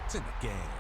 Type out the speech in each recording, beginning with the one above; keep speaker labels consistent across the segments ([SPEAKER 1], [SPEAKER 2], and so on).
[SPEAKER 1] points in the game.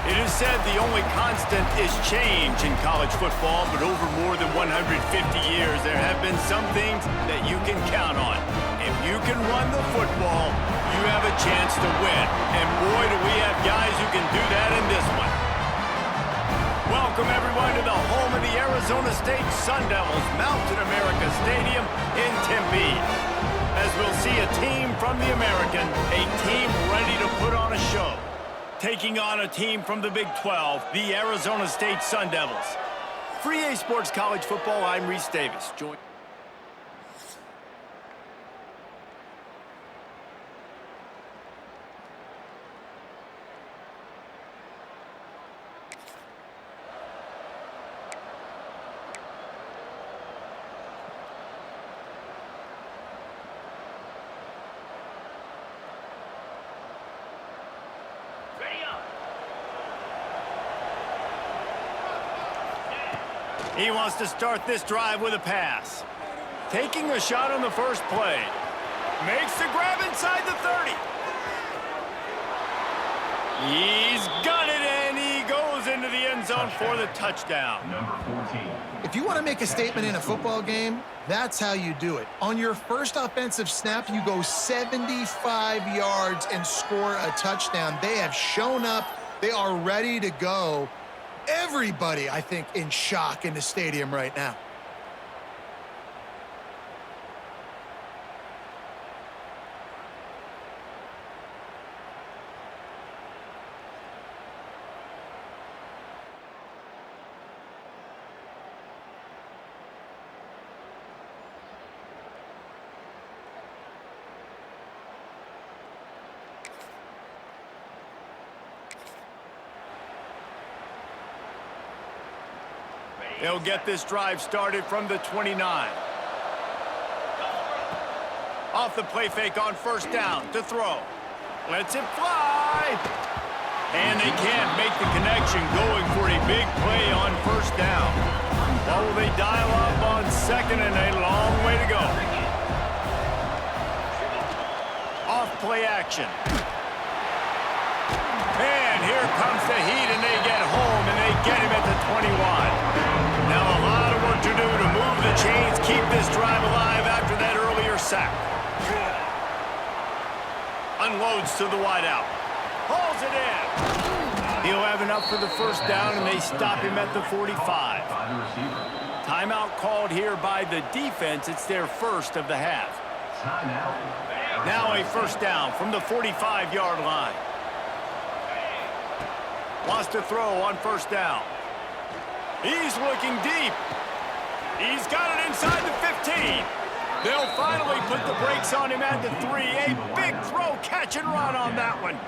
[SPEAKER 2] It is said the only constant is change in college football, but over more than 150 years, there have been some things that you can count on. If you can run the football, you have a chance to win. And boy, do we have guys who can do that in this one. Welcome, everyone, to the home of the Arizona State Sun Devils, Mountain America Stadium in Tempe. As we'll see a team from the American, a team ready to put on a show. Taking on a team from the Big 12, the Arizona State Sun Devils. For EA Sports College Football, I'm Reese Davis. He wants to start this drive with a pass. Taking a shot on the first play. Makes the grab inside the 30. He's got it, and he goes into the end zone for the touchdown.
[SPEAKER 3] Number 14.
[SPEAKER 4] If you want to make a statement in a football game, that's how you do it. On your first offensive snap, you go 75 yards and score a touchdown. They have shown up. They are ready to go. Everybody, I think, in shock in the stadium right now.
[SPEAKER 2] They'll get this drive started from the 29. Off the play fake on first down to throw. Lets it fly. And they can't make the connection going for a big play on first down. What will they dial up on second and a long way to go? Off play action. And here comes the heat, and they get home, and they get him at the 21. Now a lot of work to do to move the chains, keep this drive alive after that earlier sack. Unloads to the wideout. Hauls it in. He'll have enough for the first down, and they stop him at the 45. Timeout called here by the defense. It's their first of the half. Now a first down from the 45-yard line. Wants to throw on first down. He's looking deep. He's got it inside the 15. They'll finally put the brakes on him at the 3. A big throw, catch and run on that one.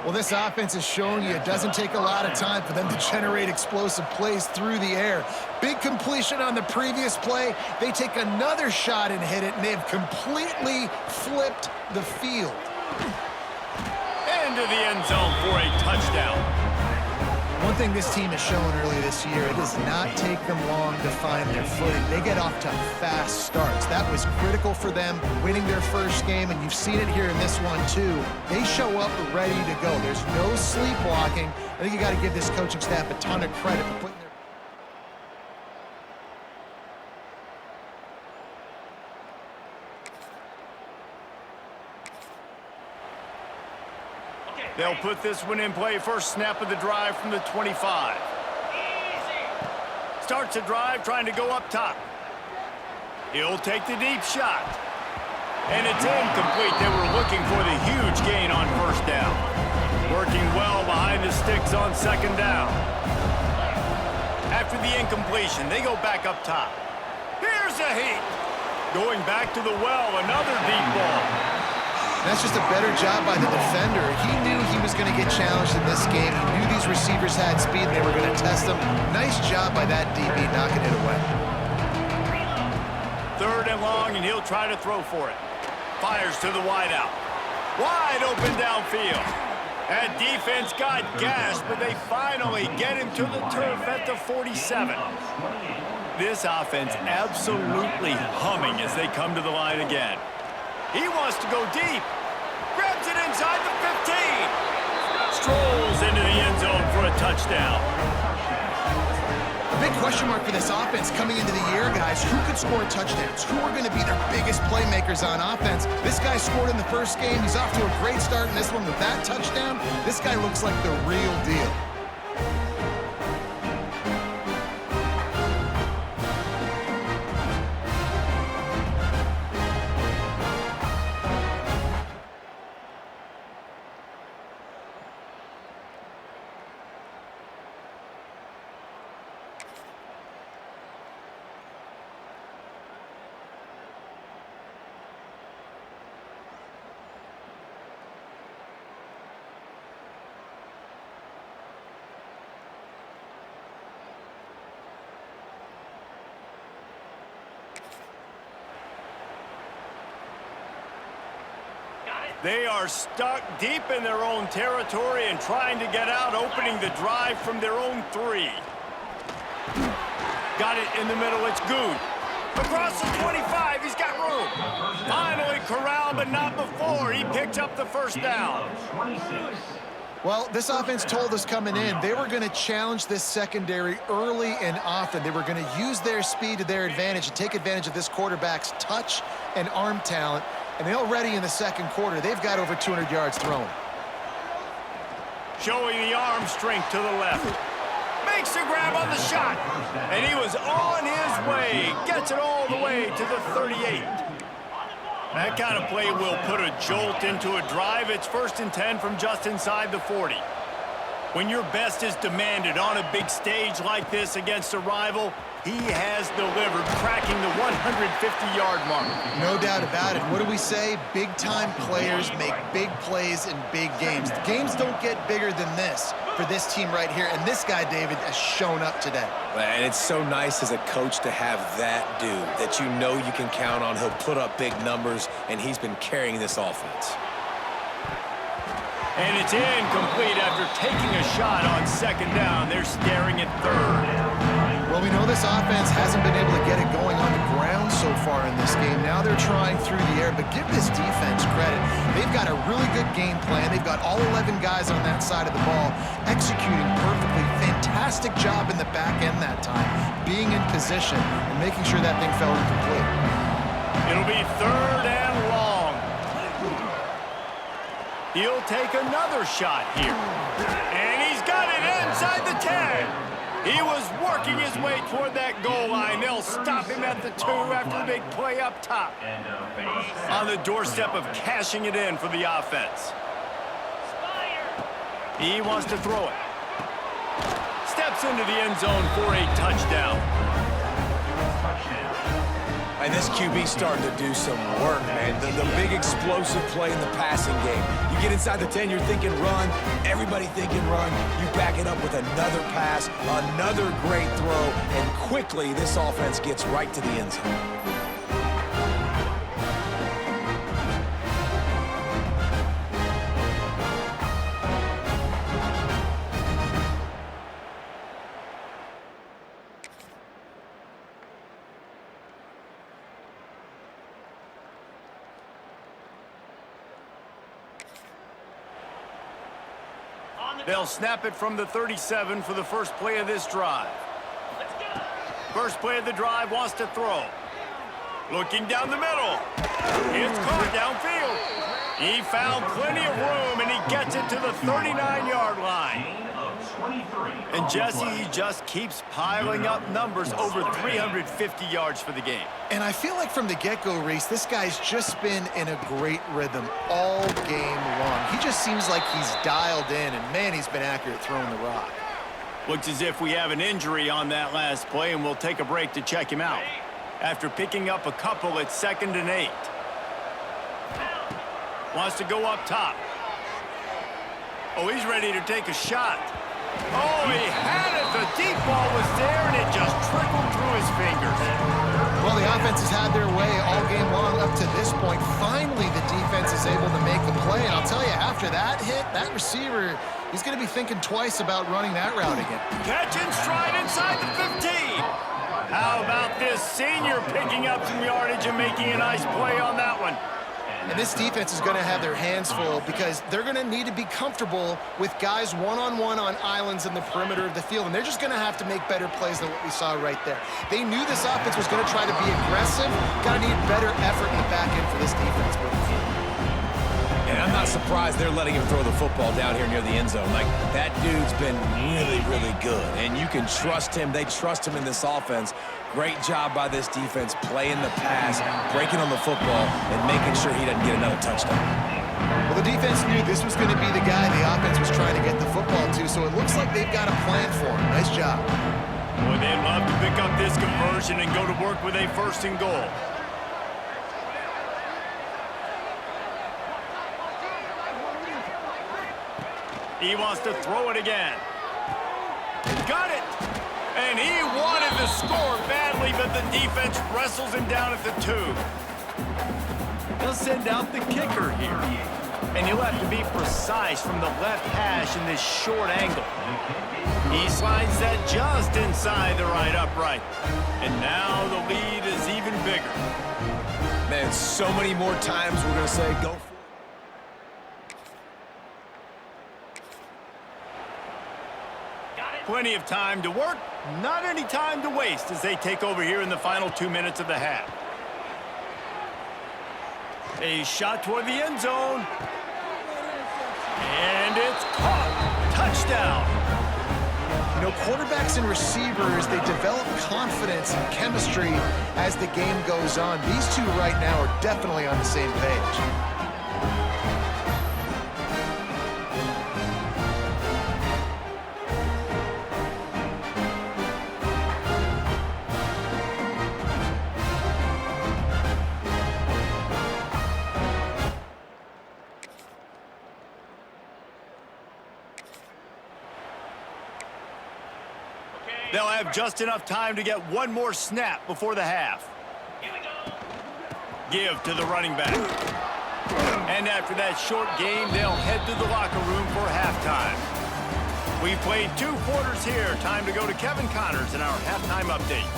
[SPEAKER 4] Well, this offense is showing you it doesn't take a lot of time for them to generate explosive plays through the air. Big completion on the previous play. They take another shot and hit it, and they've completely flipped the field.
[SPEAKER 2] Into the end zone for a touchdown.
[SPEAKER 4] One thing this team has shown earlier this year, it does not take them long to find their footing. They get off to fast starts. That was critical for them winning their first game, and you've seen it here in this one too. They show up ready to go. There's no sleepwalking. I think you got to give this coaching staff a ton of credit for putting their
[SPEAKER 2] They'll put this one in play. First snap of the drive from the 25. Starts the drive trying to go up top. He'll take the deep shot. And it's incomplete. They were looking for the huge gain on first down. Working well behind the sticks on second down. After the incompletion, they go back up top. Here's a heat. Going back to the well, another deep ball.
[SPEAKER 4] That's just a better job by the defender. He knew he was going to get challenged in this game. He knew these receivers had speed and they were going to test him. Nice job by that DB knocking it away.
[SPEAKER 2] Third and long, and he'll try to throw for it. Fires to the wideout. Wide open downfield. That defense got gashed, but they finally get him to the turf at the 47. This offense absolutely humming as they come to the line again. He wants to go deep. Grabs it inside the 15. Strolls into the end zone for a touchdown.
[SPEAKER 4] A big question mark for this offense coming into the year, guys. Who could score touchdowns? Who are going to be their biggest playmakers on offense? This guy scored in the first game. He's off to a great start in this one with that touchdown. This guy looks like the real deal.
[SPEAKER 2] They are stuck deep in their own territory and trying to get out, opening the drive from their own 3. Got it in the middle, it's Good. Across the 25, he's got room. Finally corralled, but not before. He picked up the first down.
[SPEAKER 4] Well, this offense told us coming in they were going to challenge this secondary early and often. They were going to use their speed to their advantage and take advantage of this quarterback's touch and arm talent. And already in the second quarter, they've got over 200 yards thrown.
[SPEAKER 2] Showing the arm strength to the left. Makes a grab on the shot. And he was on his way. Gets it all the way to the 38. That kind of play will put a jolt into a drive. It's 1st and 10 from just inside the 40. When your best is demanded on a big stage like this against a rival, he has delivered, cracking the 150-yard mark.
[SPEAKER 4] No doubt about it. What do we say? Big-time players make big plays in big games. The games don't get bigger than this for this team right here, and this guy, David, has shown up today.
[SPEAKER 1] And it's so nice as a coach to have that dude that you know you can count on. He'll put up big numbers, and he's been carrying this offense.
[SPEAKER 2] And it's incomplete after taking a shot on second down. They're staring at third.
[SPEAKER 4] Well, we know this offense hasn't been able to get it going on the ground so far in this game. Now they're trying through the air, but give this defense credit. They've got a really good game plan. They've got all 11 guys on that side of the ball executing perfectly. Fantastic job in the back end that time, being in position and making sure that thing fell incomplete.
[SPEAKER 2] It'll be third and long. He'll take another shot here. And he's got it inside the 10. He was working his way toward that goal line. They'll stop him at the 2 after the big play up top. On the doorstep of cashing it in for the offense. He wants to throw it. Steps into the end zone for a touchdown.
[SPEAKER 1] And this QB's starting to do some work, man. The big explosive play in the passing game. You get inside the 10, you're thinking run. Everybody thinking run. You back it up with another pass, another great throw, and quickly this offense gets right to the end zone.
[SPEAKER 2] They'll snap it from the 37 for the first play of this drive. First play of the drive, wants to throw. Looking down the middle. It's caught downfield. He found plenty of room, and he gets it to the 39-yard line. And Jesse, he just keeps piling up numbers, over 350 yards for the game.
[SPEAKER 4] And I feel like from the get-go, Reese, this guy's just been in a great rhythm all game long. He just seems like he's dialed in, and man, he's been accurate throwing the rock.
[SPEAKER 2] Looks as if we have an injury on that last play, and we'll take a break to check him out. After picking up a couple at 2nd and 8. Wants to go up top. Oh, he's ready to take a shot. Oh, he had it. The deep ball was there, and it just trickled through his fingers.
[SPEAKER 4] Well, the offense has had their way all game long up to this point. Finally, the defense is able to make a play. And I'll tell you, after that hit, that receiver, he's going to be thinking twice about running that route again.
[SPEAKER 2] Catch and stride inside the 15. How about this senior picking up some yardage and making a nice play on that one?
[SPEAKER 4] And this defense is going to have their hands full because they're going to need to be comfortable with guys one-on-one on islands in the perimeter of the field. And they're just going to have to make better plays than what we saw right there. They knew this offense was going to try to be aggressive. Got to need better effort in the back end for this defense.
[SPEAKER 1] And I'm not surprised they're letting him throw the football down here near the end zone. Like, that dude's been really, really good. And you can trust him. They trust him in this offense. Great job by this defense playing the pass, breaking on the football, and making sure he doesn't get another touchdown.
[SPEAKER 4] Well, the defense knew this was going to be the guy the offense was trying to get the football to, so it looks like they've got a plan for him. Nice job.
[SPEAKER 2] Boy, they'd love to pick up this conversion and go to work with a 1st and goal. He wants to throw it again. Got it! And he wanted to score badly, but the defense wrestles him down at the 2. They'll send out the kicker here. And he'll have to be precise from the left hash in this short angle. He slides that just inside the right upright. And now the lead is even bigger.
[SPEAKER 1] Man, so many more times we're going to say go for it.
[SPEAKER 2] Plenty of time to work, not any time to waste as they take over here in the final 2 minutes of the half. A shot toward the end zone. And it's caught. Touchdown.
[SPEAKER 4] You know, quarterbacks and receivers, they develop confidence and chemistry as the game goes on. These two right now are definitely on the same page.
[SPEAKER 2] They'll have just enough time to get one more snap before the half. Give to the running back. And that after that short game, they'll head to the locker room for halftime. We played 2 quarters here. Time to go to Kevin Connors in our halftime update.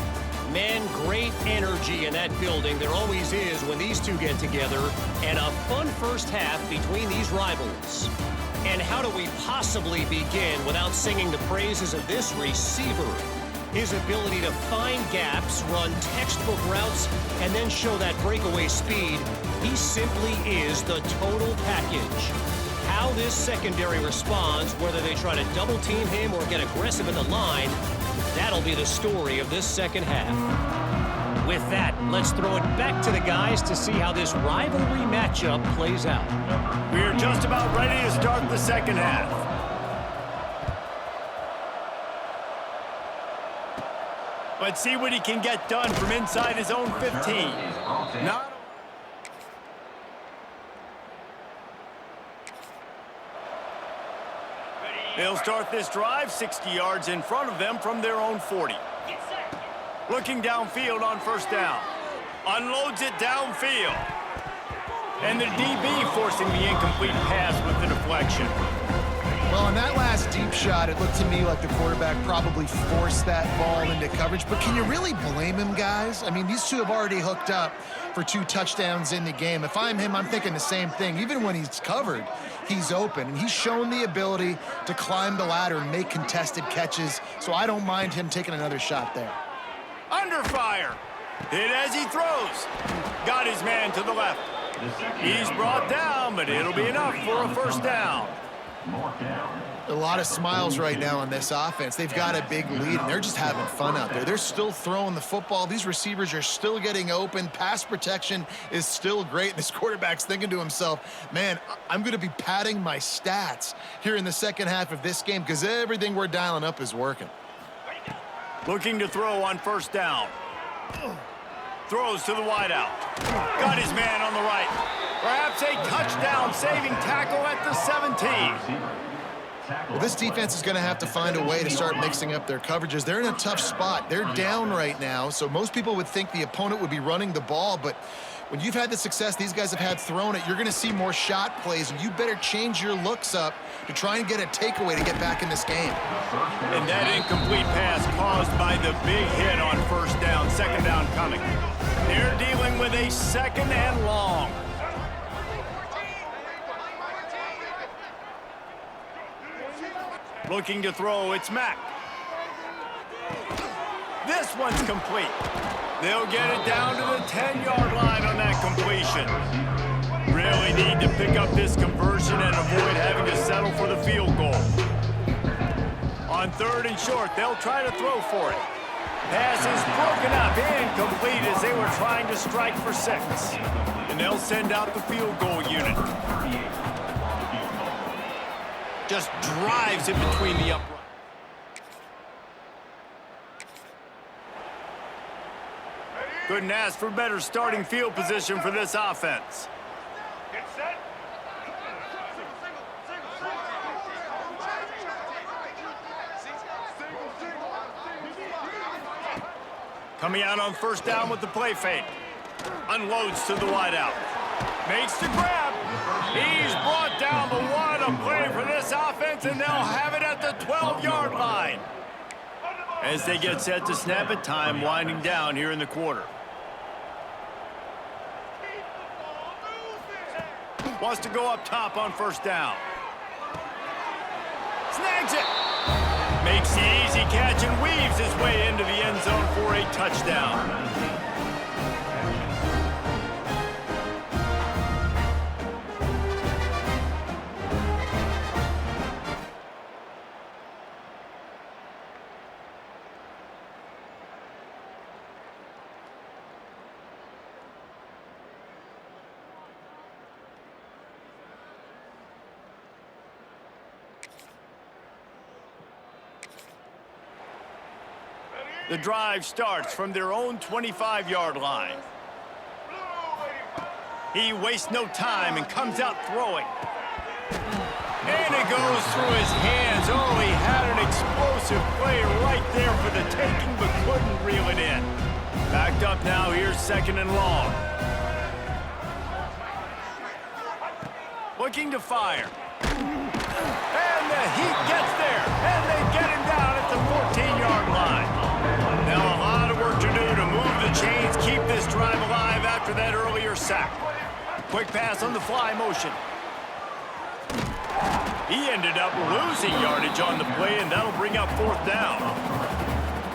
[SPEAKER 3] Man, great energy in that building. There always is when these two get together. And a fun first half between these rivals. And how do we possibly begin without singing the praises of this receiver? His ability to find gaps, run textbook routes, and then show that breakaway speed. He simply is the total package. How this secondary responds, whether they try to double team him or get aggressive at the line, that'll be the story of this second half. With that, let's throw it back to the guys to see how this rivalry matchup plays out.
[SPEAKER 2] We're just about ready to start the second half. Let's see what he can get done from inside his own 15. They'll start this drive 60 yards in front of them from their own 40. Looking downfield on first down. Unloads it downfield. And the DB forcing the incomplete pass with the deflection.
[SPEAKER 4] Well, on that last deep shot, it looked to me like the quarterback probably forced that ball into coverage. But can you really blame him, guys? I mean, these two have already hooked up for 2 touchdowns in the game. If I'm him, I'm thinking the same thing. Even when he's covered, he's open. And he's shown the ability to climb the ladder and make contested catches. So I don't mind him taking another shot there.
[SPEAKER 2] Under fire. Hit as he throws. Got his man to the left. He's brought down, but it'll be enough for a first down.
[SPEAKER 4] A lot of smiles right now on this offense. They've got a big lead, and they're just having fun out there. They're still throwing the football. These receivers are still getting open. Pass protection is still great. This quarterback's thinking to himself, man, I'm going to be padding my stats here in the second half of this game because everything we're dialing up is working.
[SPEAKER 2] Looking to throw on first down. Throws to the wideout. Got his man on the right. Perhaps a touchdown-saving tackle at the 17.
[SPEAKER 4] Well, this defense is going to have to find a way to start mixing up their coverages. They're in a tough spot. They're down right now, so most people would think the opponent would be running the ball, but when you've had the success these guys have had throwing it, you're going to see more shot plays, and you better change your looks up to try and get a takeaway to get back in this game.
[SPEAKER 2] And that incomplete pass caused by the big hit on first down, second down coming. They're dealing with a second and long. Looking to throw, it's Mack. This one's complete. They'll get it down to the 10-yard line on that completion. Really need to pick up this conversion and avoid having to settle for the field goal. On third and short, they'll try to throw for it. Pass is broken up, incomplete as they were trying to strike for 6. And they'll send out the field goal unit. Just drives it between the uprights. Couldn't ask for better starting field position for this offense. Coming out on first down with the play fake. Unloads to the wideout. Makes the grab. He's brought down, but what a play for this offense, and they'll have it at the 12-yard line. As they get set to snap it, time winding down here in the quarter. Wants to go up top on first down. Snags it. Makes the easy catch and weaves his way into the end zone for a touchdown. The drive starts from their own 25-yard line. He wastes no time and comes out throwing. And it goes through his hands. Oh, he had an explosive play right there for the taking, but couldn't reel it in. Backed up now, here's second and long. looking to fire. And the heat gets there, and they get him down at the 14-yard line. Now a lot of work to do to move the chains, keep this drive alive after that earlier sack. Quick pass on the fly motion. He ended up losing yardage on the play, and that'll bring up 4th down.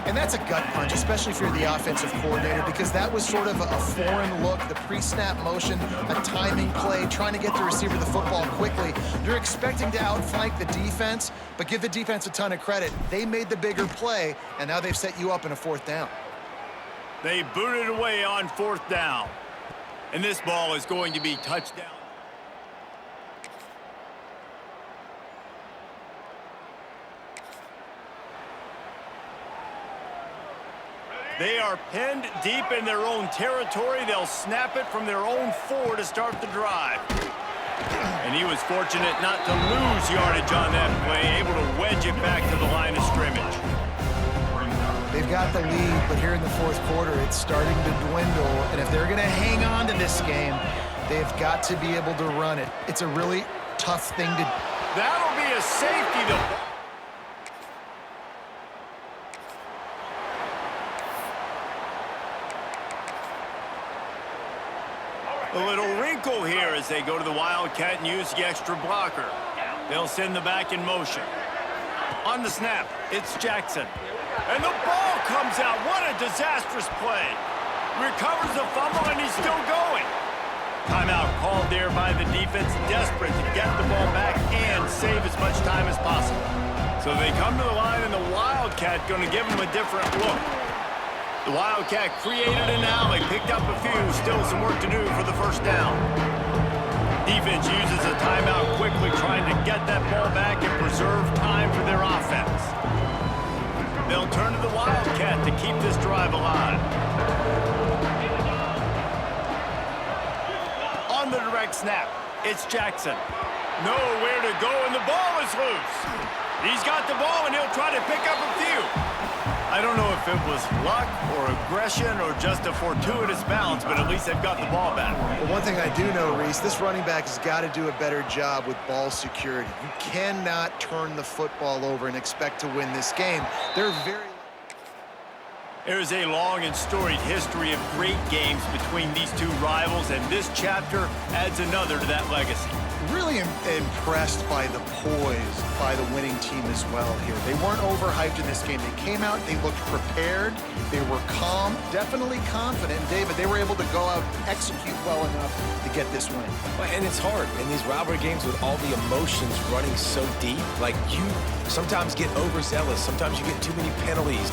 [SPEAKER 4] And that's a gut punch, especially if you're the offensive coordinator, because that was sort of a foreign look, the pre-snap motion, a timing play, trying to get the receiver the football quickly. You're expecting to outflank the defense, but give the defense a ton of credit. They made the bigger play, and now they've set you up in a 4th down.
[SPEAKER 2] They booted away on 4th down. And this ball is going to be touchdown. They are pinned deep in their own territory. They'll snap it from their own 4 to start the drive. And he was fortunate not to lose yardage on that play, able to wedge it back to the line of scrimmage.
[SPEAKER 4] They've got the lead, but here in the 4th quarter, it's starting to dwindle. And if they're going to hang on to this game, they've got to be able to run it. It's a really tough thing to do.
[SPEAKER 2] That'll be a safety, though. A little wrinkle here as they go to the Wildcat and use the extra blocker. They'll send the back in motion. On the snap, it's Jackson. And the ball comes out. What a disastrous play. Recovers the fumble, and he's still going. Timeout called there by the defense, desperate to get the ball back and save as much time as possible. So they come to the line, and the Wildcat going to give them a different look. The Wildcat created an alley, picked up a few, still some work to do for the 1st down. Defense uses a timeout quickly, trying to get that ball back and preserve time for their offense. They'll turn to the Wildcat to keep this drive alive. On the direct snap, it's Jackson. Nowhere to go, and the ball is loose. He's got the ball, and he'll try to pick up a few. I don't know if it was luck or aggression or just a fortuitous bounce, but at least they've got the ball back.
[SPEAKER 4] Well, one thing I do know, Reese, this running back has got to do a better job with ball security. You cannot turn the football over and expect to win this game. They're very...
[SPEAKER 2] There's a long and storied history of great games between these two rivals, and this chapter adds another to that legacy.
[SPEAKER 4] Really impressed by the poise by the winning team as well here. They weren't overhyped in this game. They came out, they looked prepared, they were calm, definitely confident. David, they were able to go out and execute well enough to get this win.
[SPEAKER 1] And it's hard in these rivalry games with all the emotions running so deep. Like, you sometimes get overzealous. Sometimes you get too many penalties.